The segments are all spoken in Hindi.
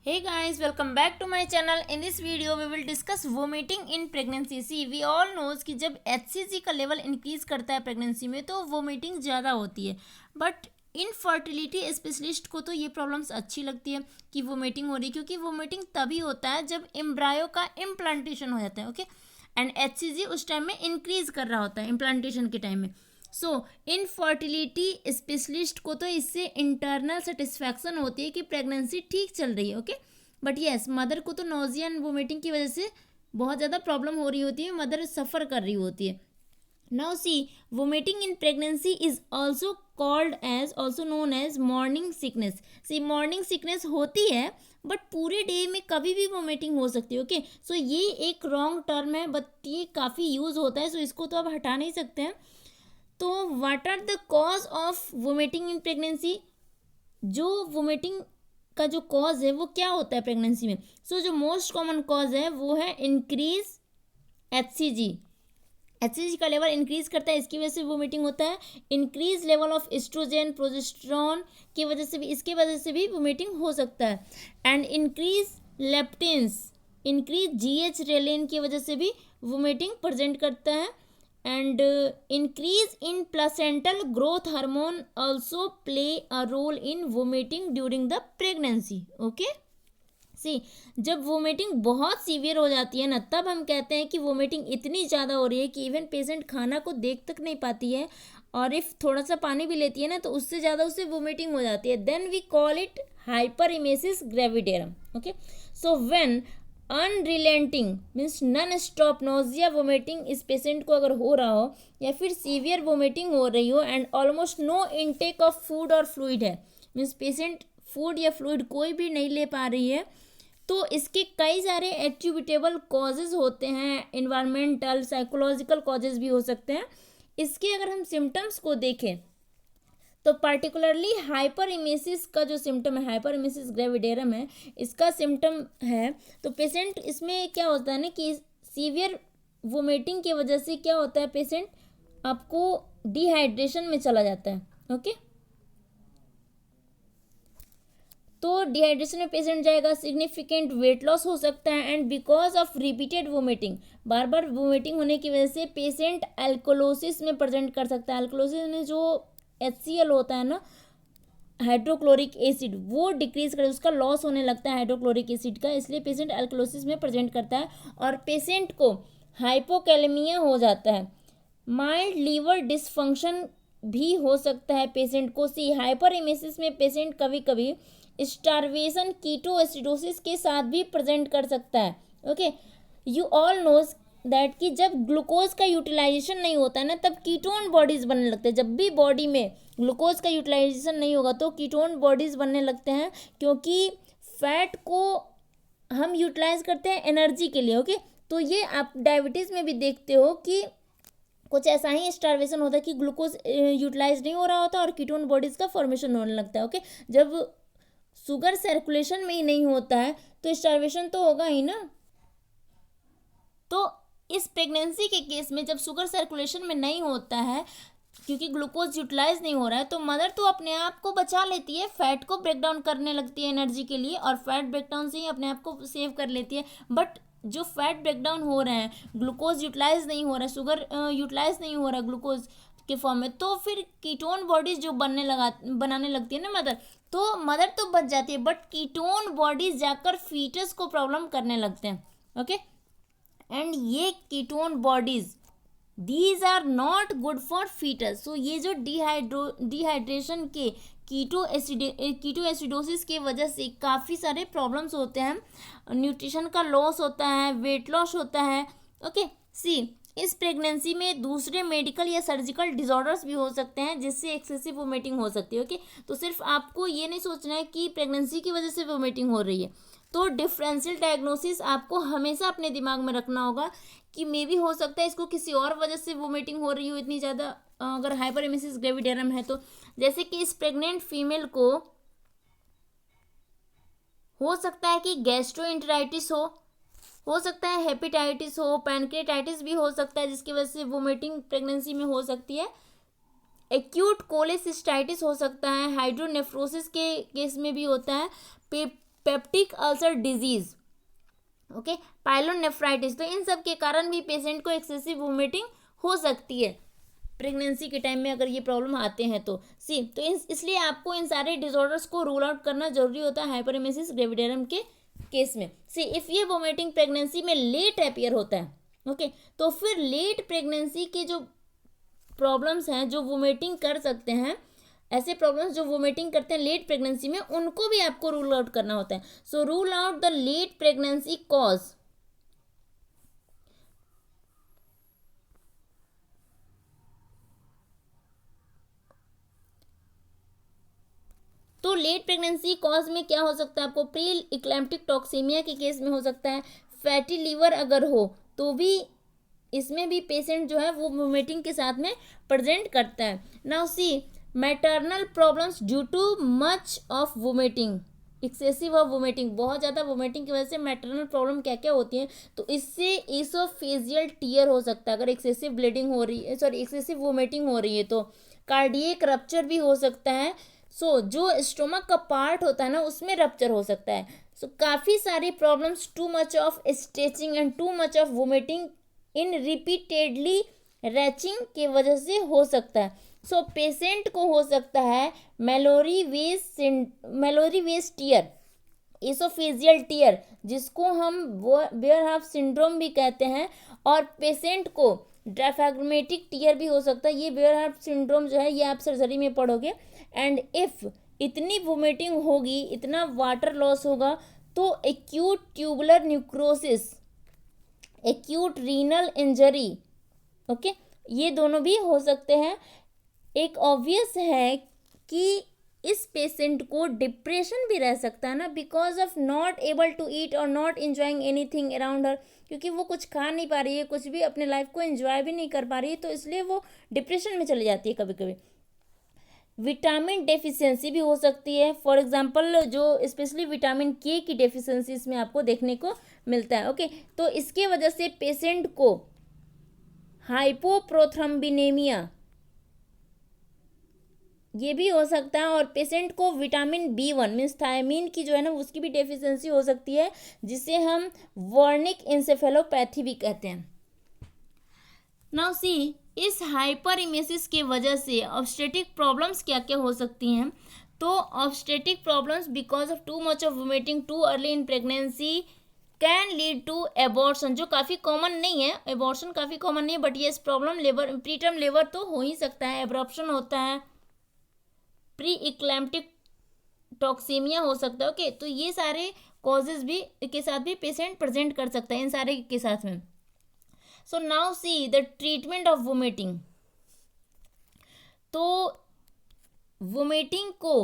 Hey guys, welcome back to my channel. In this video, we will discuss vomiting in pregnancy. See, we all knows कि जब HCG का लेवल इंक्रीज करता है प्रेगनेंसी में तो वोमिटिंग ज़्यादा होती है. बट इनफर्टिलिटी स्पेशलिस्ट को तो ये प्रॉब्लम्स अच्छी लगती है कि वोमिटिंग हो रही है, क्योंकि वोमिटिंग तभी होता है जब एम्ब्रायो का इम्प्लांटेशन हो जाता है. ओके, एंड HCG उस टाइम में इंक्रीज कर रहा होता है इम्प्लांटेशन के टाइम में. सो इनफर्टिलिटी स्पेशलिस्ट को तो इससे इंटरनल सेटिस्फैक्शन होती है कि प्रेगनेंसी ठीक चल रही है. ओके, बट येस मदर को तो नोजिया एंड वोमिटिंग की वजह से बहुत ज़्यादा प्रॉब्लम हो रही होती है, मदर सफ़र कर रही होती है. Now see, vomiting in pregnancy is also called as also known as morning sickness. See, morning sickness होती है बट पूरे डे में कभी भी वोमिटिंग हो सकती है. ओके, सो ये एक रॉन्ग टर्म है बट ये काफ़ी यूज़ होता है, सो इसको तो आप हटा नहीं सकते हैं. तो what are the cause of vomiting in pregnancy? जो वोमिटिंग का जो कॉज है वो क्या होता है प्रेगनेंसी में? सो जो मोस्ट कॉमन कॉज है वो है इंक्रीज HCG. HCG का लेवल इंक्रीज करता है, इसकी वजह से वोमिटिंग होता है. Increase level of oestrogen progesterone की वजह से भी, इसके वजह से भी वोमिटिंग हो सकता है. एंड इंक्रीज लेप्टिन्स, इंक्रीज GH रेलिन की वजह से भी वोमिटिंग प्रेजेंट करता है. And increase in placental growth hormone also play a role in vomiting during the pregnancy. Okay, सी, जब वोमिटिंग बहुत सीवियर हो जाती है ना, तब हम कहते हैं कि वोमिटिंग इतनी ज़्यादा हो रही है कि इवन पेशेंट खाना को देख तक नहीं पाती है, और इफ़ थोड़ा सा पानी भी लेती है ना तो उससे ज़्यादा उससे वोमिटिंग हो जाती है. Then we call it hyperemesis gravidarum. Okay, so when unrelenting means non stop nausea vomiting इस पेशेंट को अगर हो रहा हो, या फिर सीवियर वोमिटिंग हो रही हो and almost no intake of food और फ्लूइड है, मीन्स पेशेंट फूड या फ्लूइड कोई भी नहीं ले पा रही है, तो इसके कई सारे एट्रीब्यूटेबल कॉजेज होते हैं. इन्वायरमेंटल साइकोलॉजिकल कॉजेज भी हो सकते हैं. इसके अगर हम सिम्टम्स को देखें तो पार्टिकुलरली हाइपरइमेसिस का जो सिम्टम है, हाइपरइमेसिस ग्रेविडेरम है, इसका सिम्टम है. तो पेशेंट इसमें क्या होता है ना कि सीवियर वोमिटिंग की वजह से क्या होता है, पेशेंट आपको डिहाइड्रेशन में चला जाता है. ओके, तो डिहाइड्रेशन में पेशेंट जाएगा, सिग्निफिकेंट वेट लॉस हो सकता है. And because of repeated vomiting, bar bar vomiting होने की वजह से पेशेंट एल्कोलोसिस में प्रेजेंट कर सकता है. एल्कोलोसिस में जो HCl होता है ना, हाइड्रोक्लोरिक एसिड, वो डिक्रीज कर, उसका लॉस होने लगता है हाइड्रोक्लोरिक एसिड का, इसलिए पेशेंट एल्कोलोसिस में प्रेजेंट करता है. और पेशेंट को हाइपोकैलेमिया हो जाता है. माइल्ड लीवर डिसफंक्शन भी हो सकता है पेशेंट को. सी, हाइपरइमेसिस में पेशेंट कभी कभी स्टारवेशन कीटोएसिडोसिस के साथ भी प्रेजेंट कर सकता है. Okay, you all knows that कि जब ग्लूकोज का यूटिलाइजेशन नहीं होता है ना, तब कीटोन बॉडीज बनने लगते हैं. जब भी बॉडी में ग्लूकोज का यूटिलाइजेशन नहीं होगा तो कीटोन बॉडीज बनने लगते हैं, क्योंकि फैट को हम यूटिलाइज करते हैं एनर्जी के लिए. ओके, तो ये आप डायबिटीज़ में भी देखते हो कि कुछ ऐसा ही स्टारवेशन होता है कि ग्लूकोज यूटिलाइज नहीं हो रहा होता और कीटोन बॉडीज़ का फॉर्मेशन होने लगता है. ओके, जब शुगर सर्कुलेशन में ही नहीं होता है तो स्टारवेशन तो होगा ही ना. तो इस प्रेगनेंसी के केस में जब शुगर सर्कुलेशन में नहीं होता है, क्योंकि ग्लूकोज यूटिलाइज नहीं हो रहा है, तो मदर तो अपने आप को बचा लेती है, फैट को ब्रेक डाउन करने लगती है एनर्जी के लिए, और फैट ब्रेक डाउन से ही अपने आप को सेव कर लेती है. बट जो फैट ब्रेक डाउन हो रहे हैं, ग्लूकोज यूटिलाइज नहीं हो रहा है, शुगर यूटिलाइज नहीं हो रहा है ग्लूकोज के फॉर्म में, तो फिर कीटोन बॉडीज जो बनाने लगती है ना मदर, तो मदर तो बच जाती है, बट कीटोन बॉडीज जाकर फीटस को प्रॉब्लम करने लगते हैं. ओके, एंड ये ketone bodies these are not good for fetus. So ये जो डिहाइड्रेशन के कीटो एसिडोसिस की वजह से काफ़ी सारे प्रॉब्लम्स होते हैं. न्यूट्रिशन का लॉस होता है, वेट लॉस होता है. ओके, सी, इस प्रेगनेंसी में दूसरे मेडिकल या सर्जिकल डिसऑर्डर्स भी हो सकते हैं जिससे एक्सेसिव वोमिटिंग हो सकती है. ओके, तो सिर्फ आपको ये नहीं सोचना है कि प्रेगनेंसी की वजह से वोमिटिंग हो रही है. तो डिफरेंशियल डायग्नोसिस आपको हमेशा अपने दिमाग में रखना होगा कि मे भी हो सकता है इसको किसी और वजह से वोमिटिंग हो रही हो इतनी ज़्यादा, अगर हाइपरइमेसिस ग्रेविडेरम है तो. जैसे कि इस प्रेग्नेंट फीमेल को हो सकता है कि गैस्ट्रोइंटेराइटिस हो सकता है हेपेटाइटिस हो, पैनक्रेटाइटिस भी हो सकता है जिसकी वजह से वोमिटिंग प्रेगनेंसी में हो सकती है. एक्यूट कोलेसिस्टाइटिस हो सकता है, हाइड्रोनेफ्रोसिस के केस में भी होता है. Peptic ulcer disease, okay, pyelonephritis. तो इन सब के कारण भी पेशेंट को एक्सेसिव वोमिटिंग हो सकती है प्रेगनेंसी के टाइम में, अगर ये प्रॉब्लम आते हैं तो तो इसलिए आपको इन सारे डिसऑर्डर्स को रूल आउट करना जरूरी होता है हाइपरेमेसिस ग्रेविडेरम के केस में। इफ ये वोमिटिंग प्रेगनेंसी में लेट अपियर होता है, ओके, तो फिर लेट प्रेगनेंसी के जो प्रॉब्लम्स हैं जो वोमिटिंग कर सकते हैं, ऐसे प्रॉब्लम्स जो वोमिटिंग करते हैं लेट प्रेगनेंसी में, उनको भी आपको रूल आउट करना होता है। So rule out the late pregnancy cause. तो लेट प्रेगनेंसी कॉज में क्या हो सकता है, आपको प्री इक्लैम्प्टिक टॉक्सीमिया के केस में हो सकता है, फैटी लीवर अगर हो तो भी इसमें भी पेशेंट जो है वो वोमिटिंग के साथ में प्रेजेंट करता है। Now C maternal problems due to much of vomiting, excessive of vomiting, बहुत ज़्यादा वोमिटिंग की वजह से मैटरनल प्रॉब्लम क्या क्या होती हैं, तो इससे ईसोफेजियल टीयर हो सकता है अगर एक्सेसिव ब्लीडिंग हो रही है, सॉरी एक्सेसिव वोमिटिंग हो रही है तो कार्डियक रप्चर भी हो सकता है। जो स्टोमक का पार्ट होता है ना उसमें रप्चर हो सकता है। काफ़ी सारी problems, to much of stretching and to much of vomiting in repeatedly reaching के वजह से हो सकता है। पेशेंट को हो सकता है मेलोरी वेस टीयर, इसोफेजियल टीयर, जिसको हम बेयरहाफ सिंड्रोम भी कहते हैं, और पेशेंट को डायफ्राग्मेटिक टीयर भी हो सकता है। ये बेयरहाफ सिंड्रोम जो है ये आप सर्जरी में पढ़ोगे। एंड इफ इतनी वोमिटिंग होगी, इतना वाटर लॉस होगा, तो acute tubular necrosis, acute renal injury, okay, ये दोनों भी हो सकते हैं। एक ऑब्वियस है कि इस पेशेंट को डिप्रेशन भी रह सकता है ना, because of not able to eat और not enjoying anything around her, क्योंकि वो कुछ खा नहीं पा रही है, कुछ भी अपने लाइफ को एंजॉय भी नहीं कर पा रही है, तो इसलिए वो डिप्रेशन में चली जाती है कभी कभी। विटामिन डेफिशिएंसी भी हो सकती है, फॉर एग्जांपल जो स्पेशली विटामिन के की डेफिशिएंसी इसमें आपको देखने को मिलता है, ओके। तो इसके वजह से पेशेंट को हाइपोप्रोथ्रम्बिनेमिया ये भी हो सकता है, और पेशेंट को विटामिन B1 मीन्स थायमीन की जो है ना उसकी भी डेफिशिएंसी हो सकती है, जिसे हम वर्निक इंसेफेलोपैथी भी कहते हैं। नाउ सी इस हाइपरइमेसिस के वजह से ऑब्स्टेटिक प्रॉब्लम्स क्या क्या हो सकती हैं। तो obstetric problems because of too much of vomiting too early in pregnancy can lead to abortion, जो काफ़ी कॉमन नहीं है, एबॉर्शन काफ़ी कॉमन नहीं है, बट ये प्रॉब्लम लेबर प्रीटर्म लेबर तो हो ही सकता है, एब्रॉप्शन होता है, प्री इक्लैम्प्टिक टॉक्सीमिया हो सकता है, ओके। तो ये सारे कॉजेज भी के साथ भी पेशेंट प्रेजेंट कर सकता है इन सारे के साथ में। So now see the treatment of vomiting. तो वोमिटिंग को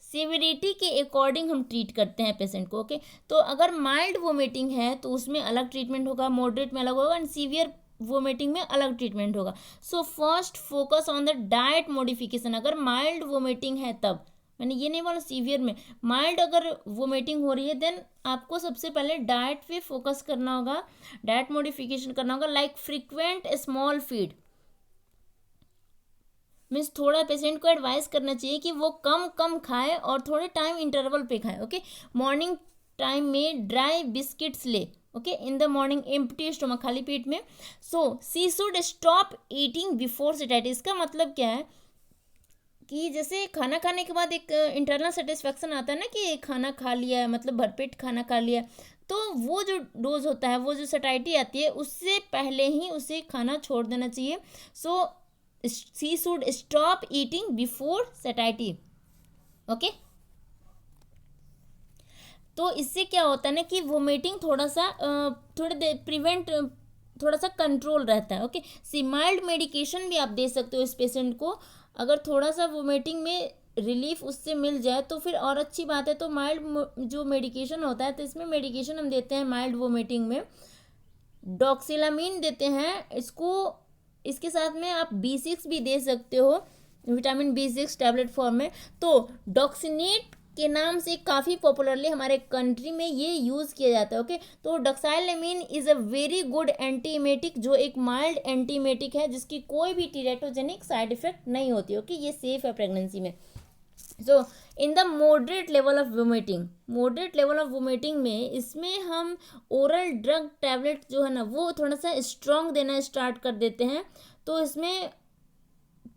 सीवियरिटी के अकॉर्डिंग हम ट्रीट करते हैं पेशेंट को, ओके। तो अगर माइल्ड वोमिटिंग है तो उसमें अलग ट्रीटमेंट होगा, मॉडरेट में अलग होगा, एंड सीवियर वोमिटिंग में अलग ट्रीटमेंट होगा। First focus on the diet modification. अगर माइल्ड वोमिटिंग है तब, मैंने ये नहीं बोला सीवियर में, माइल्ड अगर वोमिटिंग हो रही है देन आपको सबसे पहले डाइट पे फोकस करना होगा, डाइट मॉडिफिकेशन करना होगा, like frequent small feed, means थोड़ा पेशेंट को एडवाइस करना चाहिए कि वो कम कम खाए और थोड़े टाइम इंटरवल पे खाए, ओके। मॉर्निंग टाइम में ड्राई बिस्किट्स ले, okay, in the morning empty stomach, खाली पेट में। She should stop eating before satiety. इसका मतलब क्या है कि जैसे खाना खाने के बाद एक इंटरनल सेटिस्फैक्शन आता है ना कि खाना खा लिया, मतलब भरपेट खाना खा लिया, तो वो जो डोज होता है, वो जो सेटाइटी आती है, उससे पहले ही उसे खाना छोड़ देना चाहिए। She should stop eating before satiety, okay. तो इससे क्या होता है ना कि वोमिटिंग थोड़ा सा थोड़ा सा कंट्रोल रहता है, ओके। माइल्ड मेडिकेशन भी आप दे सकते हो इस पेशेंट को, अगर थोड़ा सा वोमिटिंग में रिलीफ उससे मिल जाए तो फिर और अच्छी बात है। तो माइल्ड जो मेडिकेशन होता है, तो इसमें मेडिकेशन हम देते हैं माइल्ड वोमिटिंग में, डॉक्सिलामीन देते हैं इसको, इसके साथ में आप B6 भी दे सकते हो, विटामिन B6 टैबलेट फॉर्म में। तो डॉक्सिनेट के नाम से काफ़ी पॉपुलरली हमारे कंट्री में ये यूज़ किया जाता है, ओके। तो doxylamine is a very good antiemetic, जो एक माइल्ड एंटीमेटिक है जिसकी कोई भी टीरेटोजेनिक साइड इफेक्ट नहीं होती, ओके। ये सेफ है प्रेगनेंसी में। So in the moderate level of vomiting में इसमें हम ओरल ड्रग टैबलेट जो है ना वो थोड़ा सा स्ट्रॉन्ग देना स्टार्ट कर देते हैं। तो इसमें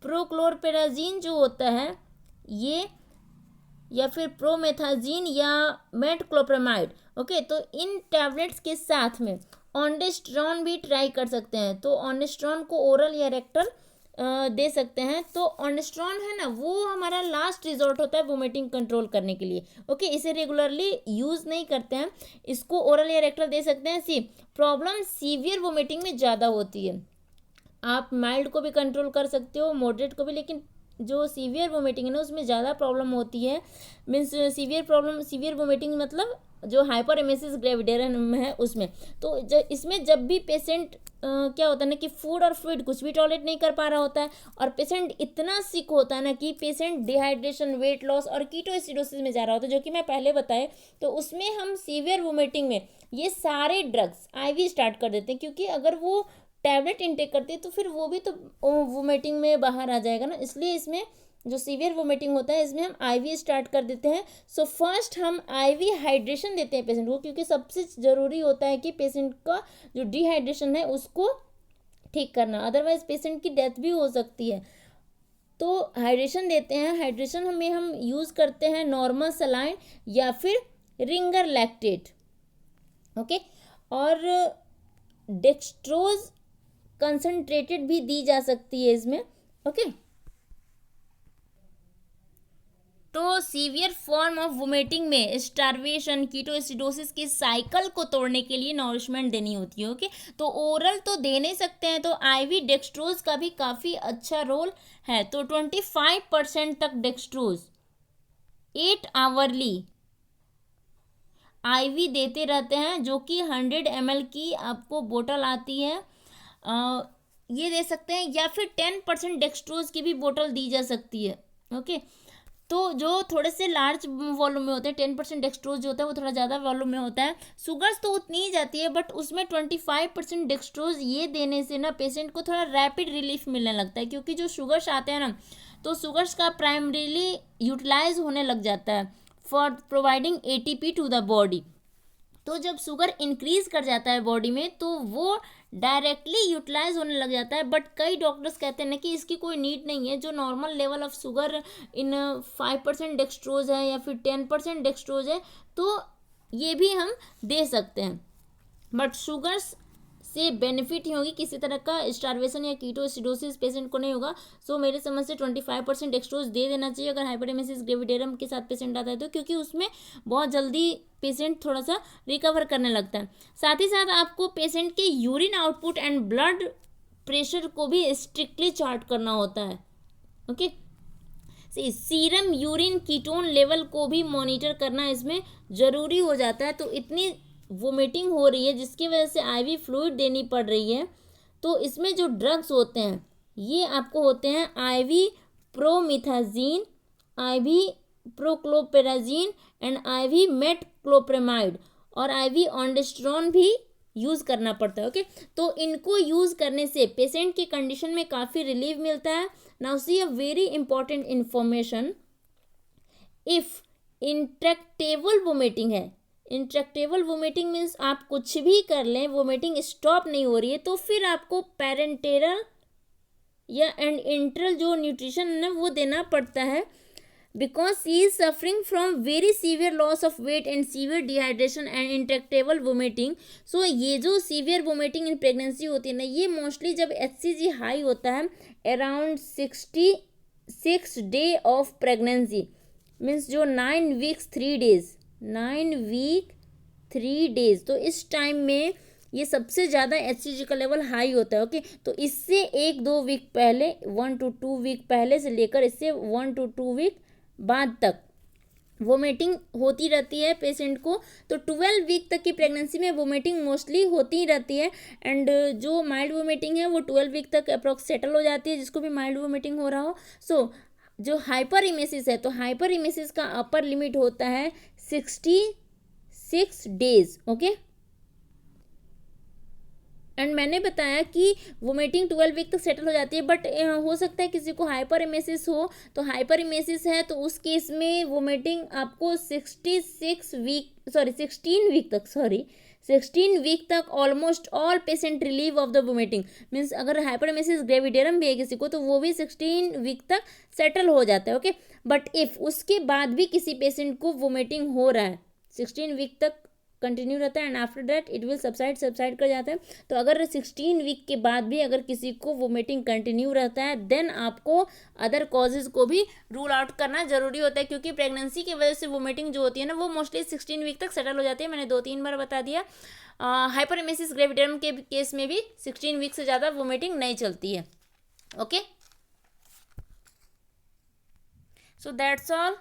प्रोक्लोरपेराजीन जो होता है ये, या फिर प्रोमेथाजीन या मेटक्लोप्रामाइड, ओके। तो इन टैबलेट्स के साथ में ऑन्डेस्ट्रॉन भी ट्राई कर सकते हैं। तो ऑन्डेस्ट्रॉन को ओरल या रेक्टल दे सकते हैं। तो ऑन्डेस्ट्रॉन है ना वो हमारा लास्ट रिजॉर्ट होता है वोमिटिंग कंट्रोल करने के लिए, ओके। इसे रेगुलरली यूज़ नहीं करते हैं, इसको ओरल या रेक्टल दे सकते हैं। सी प्रॉब्लम सीवियर वोमिटिंग में ज़्यादा होती है। आप माइल्ड को भी कंट्रोल कर सकते हो, मॉडरेट को भी, लेकिन जो सीवियर वोमिटिंग है ना उसमें ज़्यादा प्रॉब्लम होती है। मीन्स सीवियर वोमिटिंग मतलब जो हाइपर एमेसिस ग्रेविडेरम है उसमें। तो इसमें जब भी पेशेंट क्या होता है ना कि फूड और फ्लूइड कुछ भी टॉलरेट नहीं कर पा रहा होता है, और पेशेंट इतना सिक होता है ना कि पेशेंट डिहाइड्रेशन, वेट लॉस और कीटोएसिडोसिस में जा रहा होता है, जो कि मैं पहले बताए। तो उसमें हम सीवियर वोमिटिंग में ये सारे ड्रग्स आईवी स्टार्ट कर देते हैं, क्योंकि अगर वो टैबलेट इनटेक करती है तो फिर वो भी तो वोमिटिंग में बाहर आ जाएगा ना। इसलिए इसमें जो सीवियर वोमिटिंग होता है इसमें हम आईवी स्टार्ट कर देते हैं। सो फर्स्ट हम आईवी हाइड्रेशन देते हैं पेशेंट को, क्योंकि सबसे ज़रूरी होता है कि पेशेंट का जो डिहाइड्रेशन है उसको ठीक करना, अदरवाइज पेशेंट की डेथ भी हो सकती है। तो हाइड्रेशन देते हैं। हाइड्रेशन में हम यूज़ करते हैं नॉर्मल सलाइन या फिर रिंगर लैक्टेट, ओके। और डेक्सट्रोज कंसनट्रेटेड भी दी जा सकती है इसमें, ओके। तो सीवियर फॉर्म ऑफ वोमिटिंग में स्टार्वेशन, कीटोएसिडोसिस की साइकिल को तोड़ने के लिए नॉरिशमेंट देनी होती है, ओके। तो ओरल तो दे नहीं सकते हैं, तो आईवी डेक्सट्रोज का भी काफ़ी अच्छा रोल है। तो 25% तक डेक्सट्रोज 8 आवरली आईवी देते रहते हैं, जो कि 100 ml की आपको बोतल आती है, ये दे सकते हैं। या फिर 10% डेक्सट्रोज की भी बोतल दी जा सकती है, ओके। तो जो थोड़े से लार्ज वॉल्यूम में होते हैं, 10% डेक्सट्रोज जो होता है वो थोड़ा ज़्यादा वॉल्यूम में होता है। शुगर्स तो उतनी ही जाती है, बट उसमें 25% डेक्सट्रोज ये देने से ना पेशेंट को थोड़ा रैपिड रिलीफ मिलने लगता है, क्योंकि जो शुगर्स आते हैं ना तो शुगर्स का प्राइमरीली यूटिलाइज होने लग जाता है for providing ATP to the body. तो जब शुगर इंक्रीज कर जाता है बॉडी में तो वो डायरेक्टली यूटिलाइज होने लग जाता है। बट कई डॉक्टर्स कहते हैं ना कि इसकी कोई नीड नहीं है, जो normal level of sugar in 5% dextrose है या फिर 10% डेक्सट्रोज है तो ये भी हम दे सकते हैं। बट शुगर्स से बेनिफिट ही होगी, किसी तरह का स्टार्वेशन या कीटोएसिडोसिस पेशेंट को नहीं होगा। सो मेरे समझ से 25% डेक्सट्रोज दे देना चाहिए अगर हाइपरएमेसिस ग्रेविडेरम के साथ पेशेंट आता है तो, क्योंकि उसमें बहुत जल्दी पेशेंट थोड़ा सा रिकवर करने लगता है। साथ ही साथ आपको पेशेंट के urine output and blood pressure को भी स्ट्रिक्टली चार्ट करना होता है, okay. Serum urine ketone level को भी मॉनिटर करना इसमें ज़रूरी हो जाता है। तो इतनी वोमिटिंग हो रही है जिसकी वजह से आईवी फ्लूइड देनी पड़ रही है, तो इसमें जो ड्रग्स होते हैं ये आपको होते हैं आईवी प्रोमिथाजीन, आईवी प्रोक्लोपेराजीन एंड आईवी मेटक्लोप्रामाइड, और आईवी ऑन्डेस्ट्रॉन भी यूज़ करना पड़ता है, ओके। तो इनको यूज़ करने से पेशेंट की कंडीशन में काफ़ी रिलीफ मिलता है। Now C a very important information, if intractable vomiting है, इंट्रैक्टेबल वोमिटिंग मीन्स आप कुछ भी कर लें वोमिटिंग स्टॉप नहीं हो रही है, तो फिर आपको पैरेंटेरल या एंड इंटरल जो न्यूट्रिशन है वो देना पड़ता है, because she is suffering from very severe loss of weight and severe dehydration and intractable vomiting. So ये जो सीवियर वोमिटिंग इन प्रेगनेंसी होती है ना ये मोस्टली जब HCG हाई होता है around 66 day of pregnancy, means जो 9 वीक्स 3 डेज 9 वीक 3 डेज, तो इस टाइम में ये सबसे ज़्यादा HCG का लेवल हाई होता है, ओके। तो इससे 1-2 वीक पहले 1 to 2 वीक पहले से लेकर इससे 1 to 2 वीक बाद तक वोमिटिंग होती रहती है पेशेंट को। तो 12 वीक तक की प्रेगनेंसी में वोमिटिंग मोस्टली होती ही रहती है, एंड जो माइल्ड वोमिटिंग है वो 12 वीक तक अप्रॉक्स सेटल हो जाती है, जिसको भी माइल्ड वोमिटिंग हो रहा हो। सो जो हाइपर इमेसिस है तो हाइपर इमेसिस का अपर लिमिट होता है 66 डेज, ओके। एंड मैंने बताया कि वोमिटिंग 12 वीक तक सेटल हो जाती है, बट हो सकता है किसी को हाइपर इमेसिस हो, तो हाइपर इमेसिस है तो उस केस में वोमिटिंग आपको 16 वीक तक almost all patient relieve of the vomiting. Means अगर हाइपरमेसिस ग्रेविडेरम भी है किसी को तो वो भी 16 वीक तक सेटल हो जाता है। ओके, बट इफ़ उसके बाद भी किसी पेशेंट को वोमिटिंग हो रहा है, 16 वीक तक कंटिन्यू रहता है and after that it will subside कर जाता है। तो अगर 16 वीक के बाद भी अगर किसी को वोमिटिंग कंटिन्यू रहता है देन आपको अदर कॉजेज़ को भी रूल आउट करना जरूरी होता है, क्योंकि प्रेगनेंसी की वजह से वोमिटिंग जो होती है ना वो मोस्टली 16 वीक तक सेटल हो जाती है। मैंने 2-3 बार बता दिया। हाइपरमेसिस ग्रेविडेरम के केस में भी 16 वीक से ज़्यादा वोमिटिंग नहीं चलती है। Okay, so that's all.